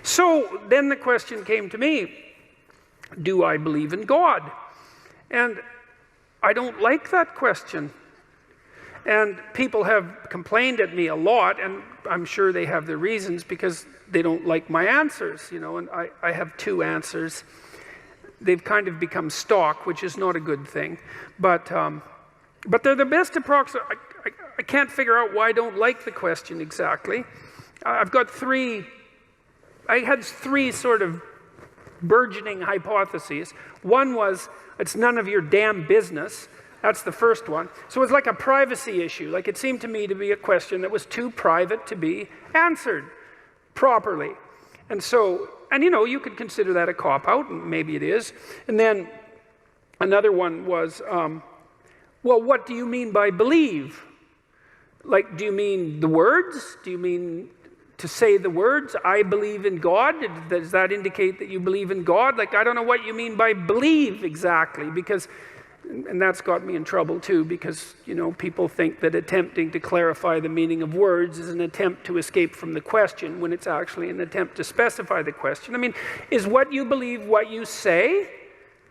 So then the question came to me, do I believe in God? And I don't like that question. And people have complained at me a lot, and I'm sure they have their reasons because they don't like my answers, you know, and I have two answers. They've kind of become stock, which is not a good thing. But they're the best approximate. I can't figure out why I don't like the question exactly. I had three sort of burgeoning hypotheses. One was, it's none of your damn business. That's the first one. So it's like a privacy issue. Like it seemed to me to be a question that was too private to be answered properly. And so, and you know, you could consider that a cop-out, and maybe it is. And then another one was, well, what do you mean by believe? Like, do you mean the words? Do you mean to say the words, I believe in God? Does that indicate that you believe in God? Like, I don't know what you mean by believe exactly, because, and that's got me in trouble too, because, you know, people think that attempting to clarify the meaning of words is an attempt to escape from the question when it's actually an attempt to specify the question. I mean, is what you believe what you say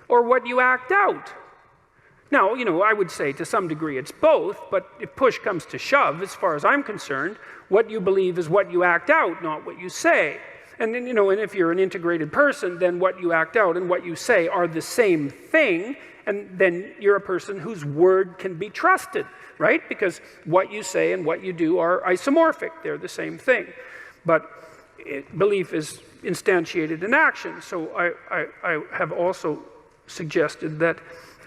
or what you act out? Now, you know, I would say to some degree it's both, but if push comes to shove, as far as I'm concerned, what you believe is what you act out, not what you say. And then, you know, and if you're an integrated person, then what you act out and what you say are the same thing, and then you're a person whose word can be trusted, right? Because what you say and what you do are isomorphic, they're the same thing. But belief is instantiated in action, so I have also suggested that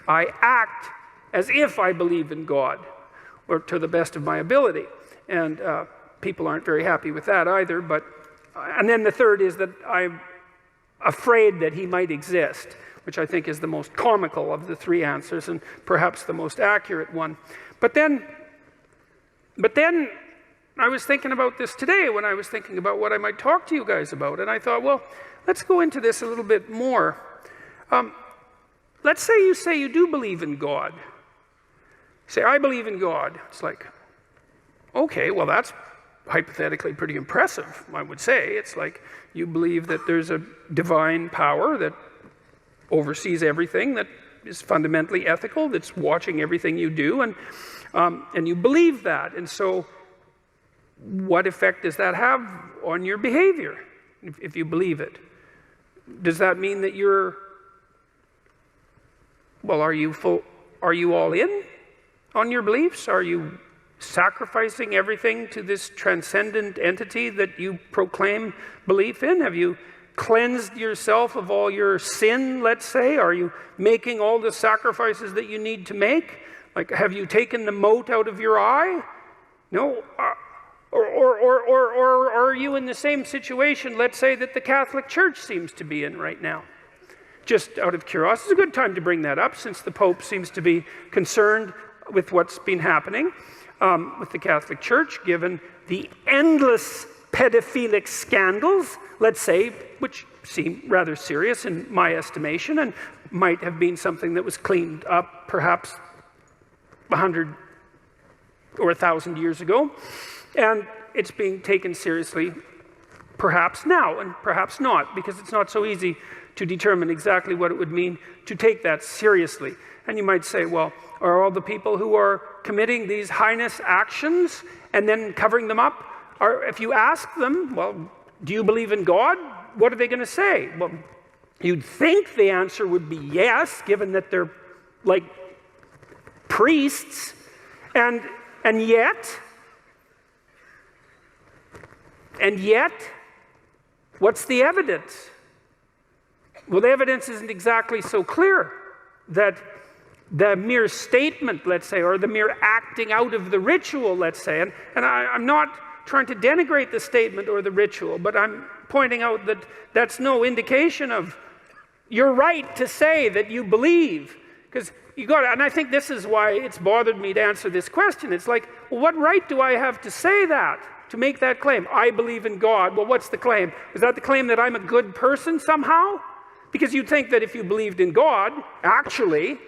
I act as if I believe in God, or to the best of my ability. And people aren't very happy with that either. And then the third is that I'm afraid that he might exist, which I think is the most comical of the three answers and perhaps the most accurate one. But then I was thinking about this today when I was thinking about what I might talk to you guys about. And I thought, well, let's go into this a little bit more. Let's say you do believe in God. Say, I believe in God. It's like, okay, well, that's hypothetically pretty impressive, I would say. It's like you believe that there's a divine power that oversees everything, that is fundamentally ethical, that's watching everything you do, and you believe that. And so what effect does that have on your behavior if you believe it? Does that mean that you're, well, are you all in on your beliefs? Are you sacrificing everything to this transcendent entity that you proclaim belief in? Have you cleansed yourself of all your sin, let's say? Are you making all the sacrifices that you need to make? Like, have you taken the mote out of your eye? No. Or are you in the same situation, let's say, that the Catholic Church seems to be in right now? Just out of curiosity, it's a good time to bring that up, since the Pope seems to be concerned with what's been happening with the Catholic Church, given the endless pedophilic scandals, let's say, which seem rather serious in my estimation, and might have been something that was cleaned up perhaps 100 or 1,000 years ago. And it's being taken seriously perhaps now, and perhaps not, because it's not so easy to determine exactly what it would mean to take that seriously. And you might say, well, are all the people who are committing these heinous actions and then covering them up, if you ask them, well, do you believe in God? What are they going to say? Well, you'd think the answer would be yes, given that they're like priests, and yet, what's the evidence? Well, the evidence isn't exactly so clear that the mere statement, let's say, or the mere acting out of the ritual, let's say, and I'm not trying to denigrate the statement or the ritual, but I'm pointing out that that's no indication of your right to say that you believe. Because you got to, and I think this is why it's bothered me to answer this question. It's like, well, what right do I have to say that, to make that claim? I believe in God. Well, what's the claim? Is that the claim that I'm a good person somehow? Because you'd think that if you believed in God, actually,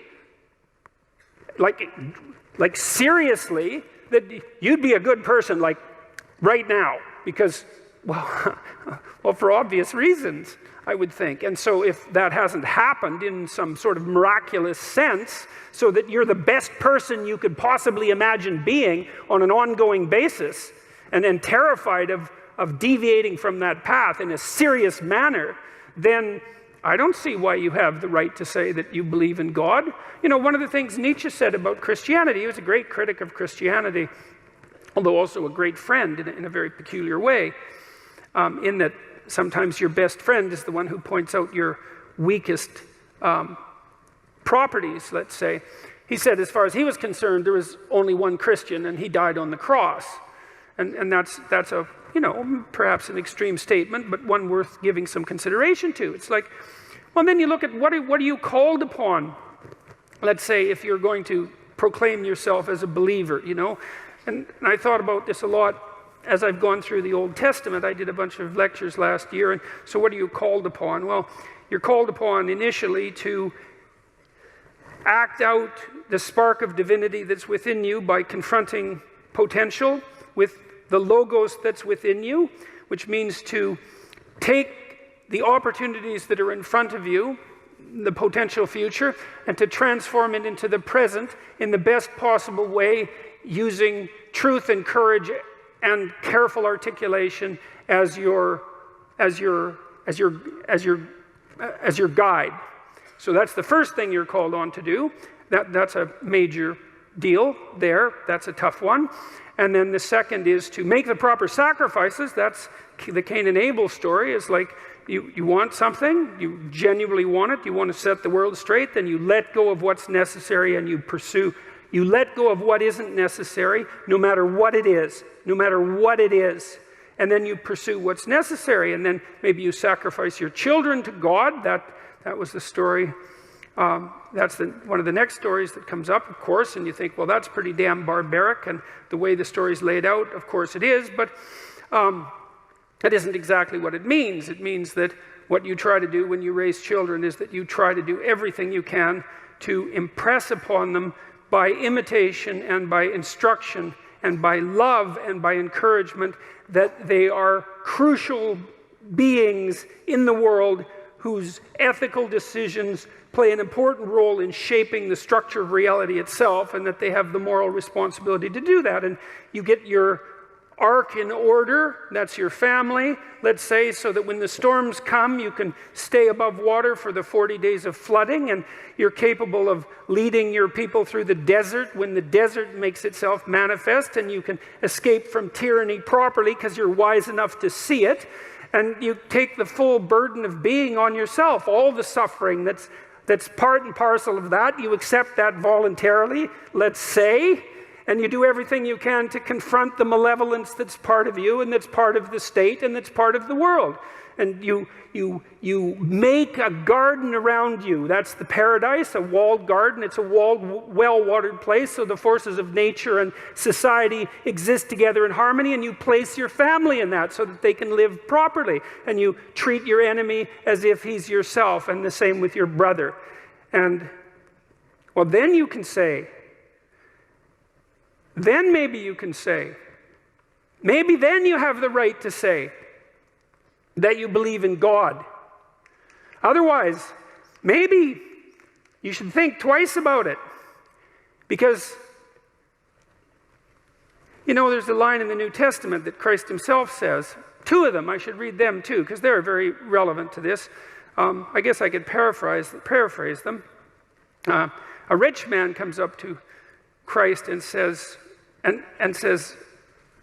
like seriously, that you'd be a good person, like right now, because well, well, for obvious reasons, I would think. And so if that hasn't happened in some sort of miraculous sense, so that you're the best person you could possibly imagine being on an ongoing basis, and then terrified of deviating from that path in a serious manner, then I don't see why you have the right to say that you believe in God. You know, one of the things Nietzsche said about Christianity, he was a great critic of Christianity, although also a great friend in a very peculiar way, in that sometimes your best friend is the one who points out your weakest properties, let's say. He said as far as he was concerned, there was only one Christian, and he died on the cross. And that's a, you know, perhaps an extreme statement, but one worth giving some consideration to. It's like, well, then you look at what are you called upon? Let's say if you're going to proclaim yourself as a believer, you know. And I thought about this a lot as I've gone through the Old Testament. I did a bunch of lectures last year, and so what are you called upon? Well, you're called upon initially to act out the spark of divinity that's within you by confronting potential with the logos that's within you, which means to take the opportunities that are in front of you, the potential future, and to transform it into the present in the best possible way, using truth and courage and careful articulation as your guide. So that's the first thing you're called on to do. That's a major deal there. That's a tough one. And then the second is to make the proper sacrifices. That's the Cain and Abel story. Is like you want something, you genuinely want it, you want to set the world straight, then you let go of what's necessary and you pursue. You let go of what isn't necessary, no matter what it is, no matter what it is. And then you pursue what's necessary. And then maybe you sacrifice your children to God. That was the story. That's one of the next stories that comes up, of course, and you think, well, that's pretty damn barbaric, and the way the story's laid out, of course it is, but that isn't exactly what it means. It means that what you try to do when you raise children is that you try to do everything you can to impress upon them by imitation and by instruction and by love and by encouragement that they are crucial beings in the world whose ethical decisions play an important role in shaping the structure of reality itself, and that they have the moral responsibility to do that. And you get your ark in order, that's your family, let's say, so that when the storms come, you can stay above water for the 40 days of flooding, and you're capable of leading your people through the desert when the desert makes itself manifest, and you can escape from tyranny properly because you're wise enough to see it. And you take the full burden of being on yourself, all the suffering that's part and parcel of that. You accept that voluntarily, let's say, and you do everything you can to confront the malevolence that's part of you and that's part of the state and that's part of the world. And you make a garden around you. That's the paradise, a walled garden. It's a walled, well-watered place, so the forces of nature and society exist together in harmony, and you place your family in that so that they can live properly. And you treat your enemy as if he's yourself, and the same with your brother. And, well, then you can say, then maybe you can say, maybe then you have the right to say that you believe in God. Otherwise, maybe you should think twice about it. Because, you know, there's a line in the New Testament that Christ himself says. Two of them, I should read them too, because they're very relevant to this. I guess I could paraphrase them. A rich man comes up to Christ and says,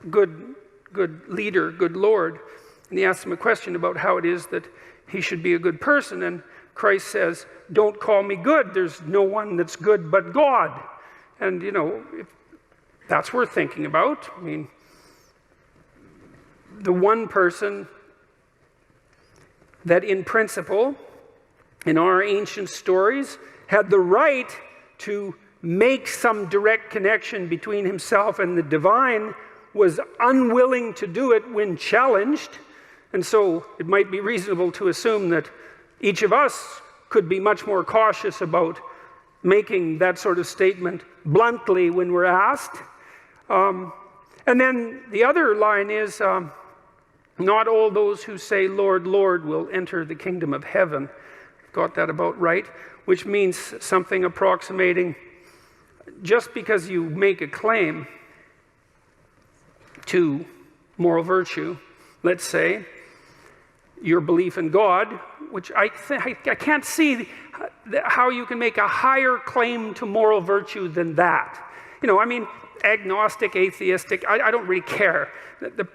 good leader, good Lord. And he asks him a question about how it is that he should be a good person. And Christ says, don't call me good. There's no one that's good but God. And, you know, that's worth thinking about. I mean, the one person that in principle, in our ancient stories, had the right to make some direct connection between himself and the divine, was unwilling to do it when challenged. And so it might be reasonable to assume that each of us could be much more cautious about making that sort of statement bluntly when we're asked. And then the other line is, Not all those who say, Lord, Lord, will enter the kingdom of heaven. Got that about right? Which means something approximating, just because you make a claim to moral virtue, let's say, your belief in God, which I can't see how you can make a higher claim to moral virtue than that. Agnostic, atheistic, I don't really care. The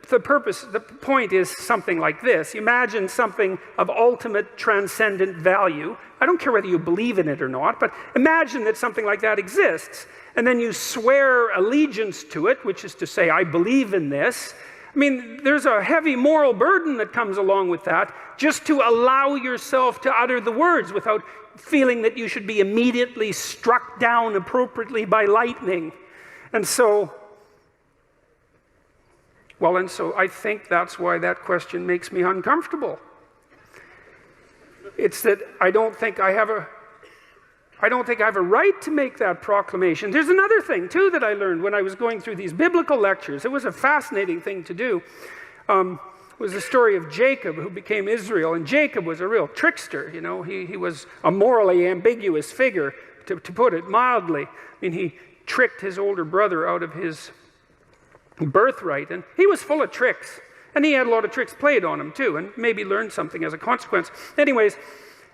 point is something like this. Imagine something of ultimate transcendent value. I don't care whether you believe in it or not, but imagine that something like that exists. And then you swear allegiance to it, which is to say, I believe in this. There's a heavy moral burden that comes along with that, just to allow yourself to utter the words without feeling that you should be immediately struck down appropriately by lightning. And so I think that's why that question makes me uncomfortable. It's that I don't think I have a right to make that proclamation. There's another thing, too, that I learned when I was going through these biblical lectures. It was a fascinating thing to do. It was the story of Jacob, who became Israel. And Jacob was a real trickster, He was a morally ambiguous figure, to put it mildly. He tricked his older brother out of his birthright. And he was full of tricks. And he had a lot of tricks played on him, too, and maybe learned something as a consequence. Anyways,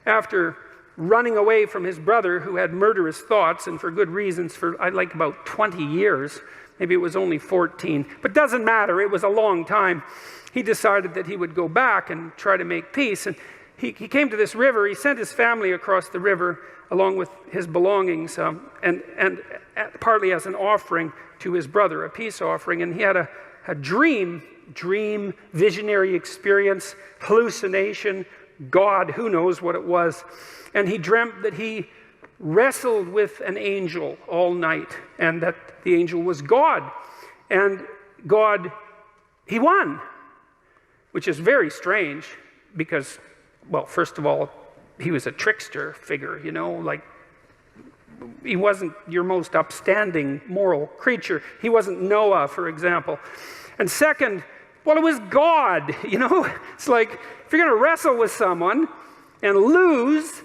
after running away from his brother, who had murderous thoughts, and for good reasons, for about 20 years. Maybe it was only 14. But doesn't matter, it was a long time. He decided that he would go back and try to make peace. And he came to this river. He sent his family across the river along with his belongings, and partly as an offering to his brother, a peace offering. And he had a dream, visionary experience, hallucination, God, who knows what it was. And he dreamt that he wrestled with an angel all night, and that the angel was God. And God, he won, which is very strange because, well, first of all, he was a trickster figure, he wasn't your most upstanding moral creature. He wasn't Noah, for example. And second, well, it was God, It's like, if you're going to wrestle with someone and lose,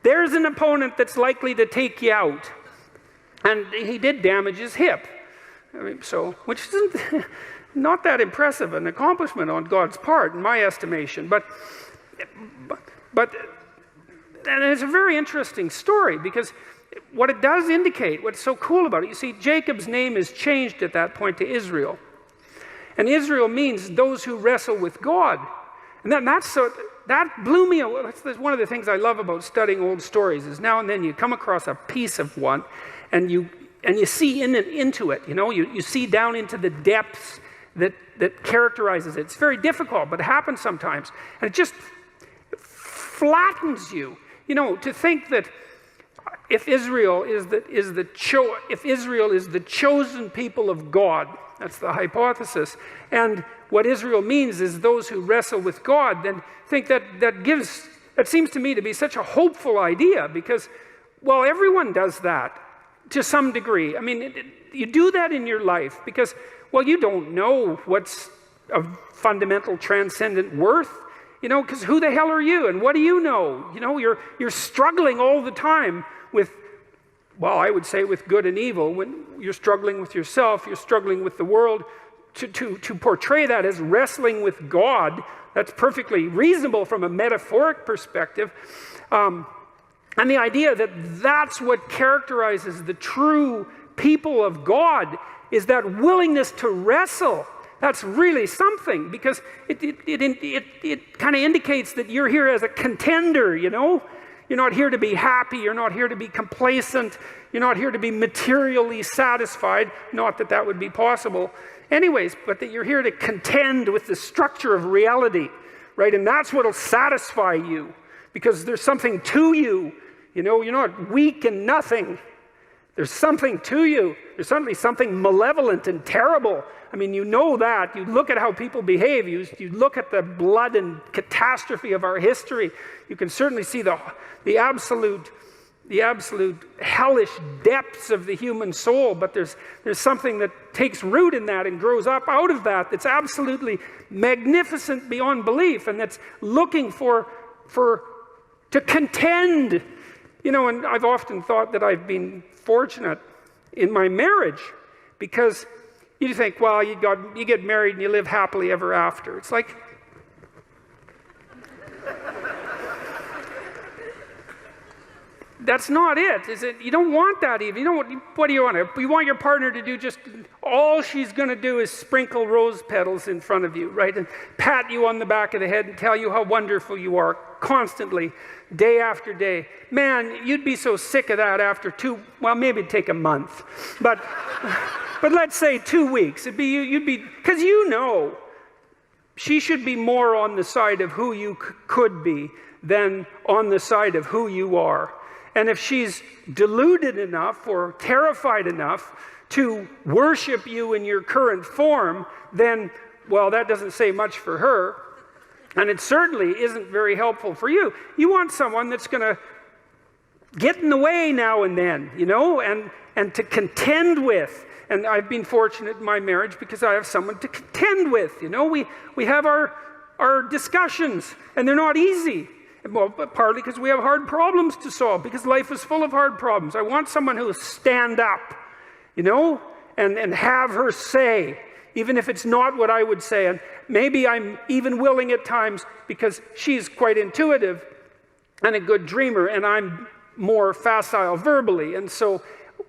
there's an opponent that's likely to take you out. And he did damage his hip. Which isn't not that impressive an accomplishment on God's part, in my estimation. But and it's a very interesting story, because what it does indicate, what's so cool about it, you see, Jacob's name is changed at that point to Israel. And Israel means those who wrestle with God. And that blew me away. That's one of the things I love about studying old stories, is now and then you come across a piece of one, and you see into it. You see down into the depths that characterizes it. It's very difficult, but it happens sometimes, and it just flattens you. To think that if Israel is the chosen people of God, that's the hypothesis, and what Israel means is those who wrestle with God, then think that seems to me to be such a hopeful idea, because, well, everyone does that to some degree. You do that in your life because, well, you don't know what's of fundamental transcendent worth, because who the hell are you, and what do you know? You're struggling all the time with, well, I would say with good and evil. When you're struggling with yourself, you're struggling with the world. To portray that as wrestling with God, that's perfectly reasonable from a metaphoric perspective. And the idea that that's what characterizes the true people of God is that willingness to wrestle. That's really something, because it kind of indicates that you're here as a contender, You're not here to be happy. You're not here to be complacent. You're not here to be materially satisfied. Not that that would be possible anyways, but that you're here to contend with the structure of reality, right? And that's what'll satisfy you, because there's something to you. You're not weak and nothing. There's something to you. There's certainly something malevolent and terrible. You know that. You look at how people behave. You look at the blood and catastrophe of our history. You can certainly see the absolute the absolute hellish depths of the human soul, but there's something that takes root in that and grows up out of that that's absolutely magnificent beyond belief, and that's looking to contend. You know, and I've often thought that I've been fortunate in my marriage, because you think, well, you get married and you live happily ever after. It's like, that's not it, is it? You don't want that even. You know what do you want? You want your partner to do just all she's going to do is sprinkle rose petals in front of you, right? And pat you on the back of the head and tell you how wonderful you are constantly, day after day. Man, you'd be so sick of that after maybe it'd take a month. But let's say 2 weeks. You'd be, because you know, she should be more on the side of who you could be than on the side of who you are. And if she's deluded enough or terrified enough to worship you in your current form, then, well, that doesn't say much for her. And it certainly isn't very helpful for you. You want someone that's going to get in the way now and then, you know, and to contend with. And I've been fortunate in my marriage because I have someone to contend with. You know, we have our discussions, and they're not easy. Well, partly because we have hard problems to solve, because life is full of hard problems. I want someone who will stand up, you know, and have her say, even if it's not what I would say. And maybe I'm even willing at times, because she's quite intuitive and a good dreamer, and I'm more facile verbally. And so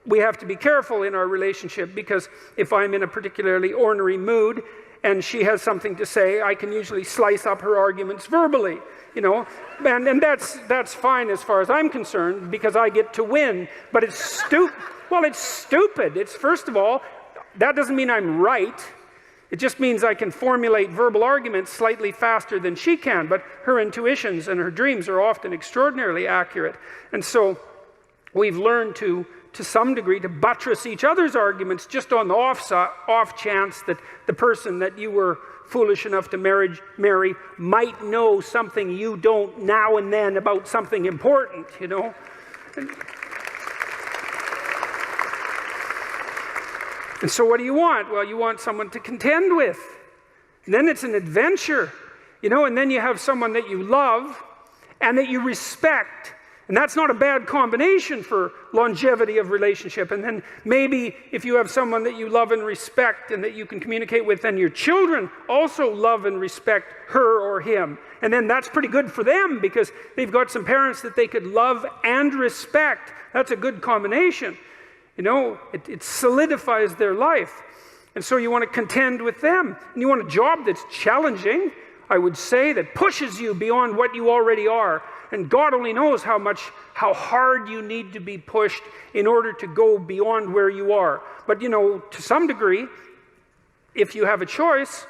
we have to be careful in our relationship, because if I'm in a particularly ornery mood and she has something to say, I can usually slice up her arguments verbally. You know, and that's fine as far as I'm concerned, because I get to win. But it's stupid. Well, it's stupid. It's, first of all, that doesn't mean I'm right. It just means I can formulate verbal arguments slightly faster than she can. But her intuitions and her dreams are often extraordinarily accurate. And so we've learned to some degree to buttress each other's arguments, just on the off chance that the person that you were foolish enough to marry might know something you don't now and then about something important, you know. And so what do you want? Well, you want someone to contend with. And then it's an adventure, you know, and then you have someone that you love and that you respect. And that's not a bad combination for longevity of relationship. And then maybe if you have someone that you love and respect and that you can communicate with, then your children also love and respect her or him. And then that's pretty good for them, because they've got some parents that they could love and respect. That's a good combination. You know, it solidifies their life. And so you want to contend with them. And you want a job that's challenging, I would say, that pushes you beyond what you already are. And God only knows how hard you need to be pushed in order to go beyond where you are. But, you know, to some degree, if you have a choice,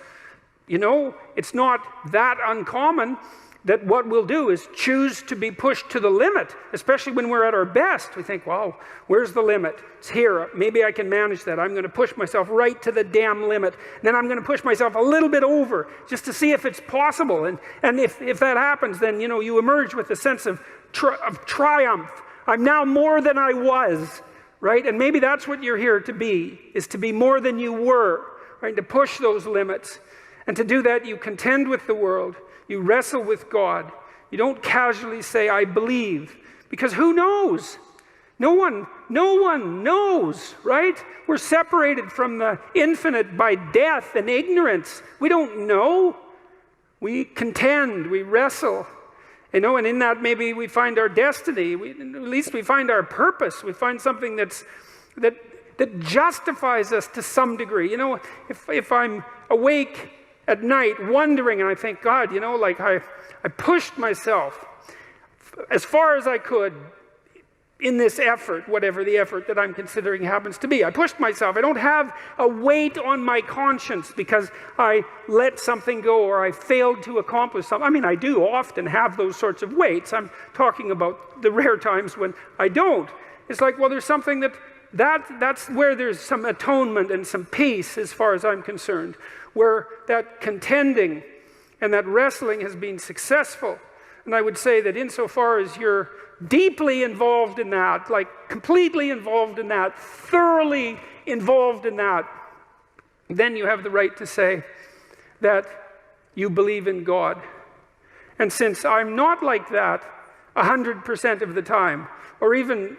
you know, it's not that uncommon that what we'll do is choose to be pushed to the limit, especially when we're at our best. We think, wow, where's the limit? It's here. Maybe I can manage that. I'm going to push myself right to the damn limit. And then I'm going to push myself a little bit over just to see if it's possible. And if that happens, then, you know, you emerge with a sense of triumph. I'm now more than I was, right? And maybe that's what you're here to be, is to be more than you were, right? To push those limits. And to do that, you contend with the world. You wrestle with God. You don't casually say, I believe, because who knows? No one knows, right? We're separated from the infinite by death and ignorance. We don't know. We contend, we wrestle. You know, and in that maybe we find our destiny. At least we find our purpose. We find something that justifies us to some degree. You know, if I'm awake at night wondering, and I think, God, you know, like I pushed myself as far as I could in this effort, whatever the effort that I'm considering happens to be. I pushed myself. I don't have a weight on my conscience because I let something go or I failed to accomplish something. I mean, I do often have those sorts of weights. I'm talking about the rare times when I don't. It's like, well, there's something that's where there's some atonement and some peace as far as I'm concerned, where that contending and that wrestling has been successful. And I would say that insofar as you're deeply involved in that, like completely involved in that, thoroughly involved in that, then you have the right to say that you believe in God. And since I'm not like that 100% of the time, or even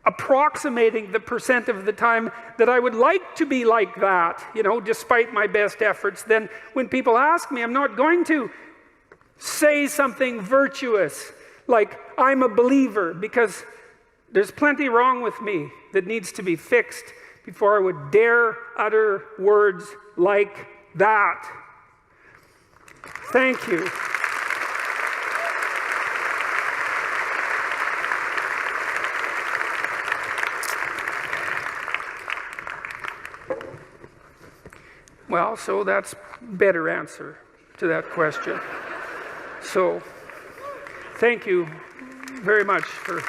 approximating the percent of the time that I would like to be like that, despite my best efforts, then when people ask me, I'm not going to say something virtuous like I'm a believer, because there's plenty wrong with me that needs to be fixed before I would dare utter words like that. Thank you. Well, so that's a better answer to that question. So, thank you very much for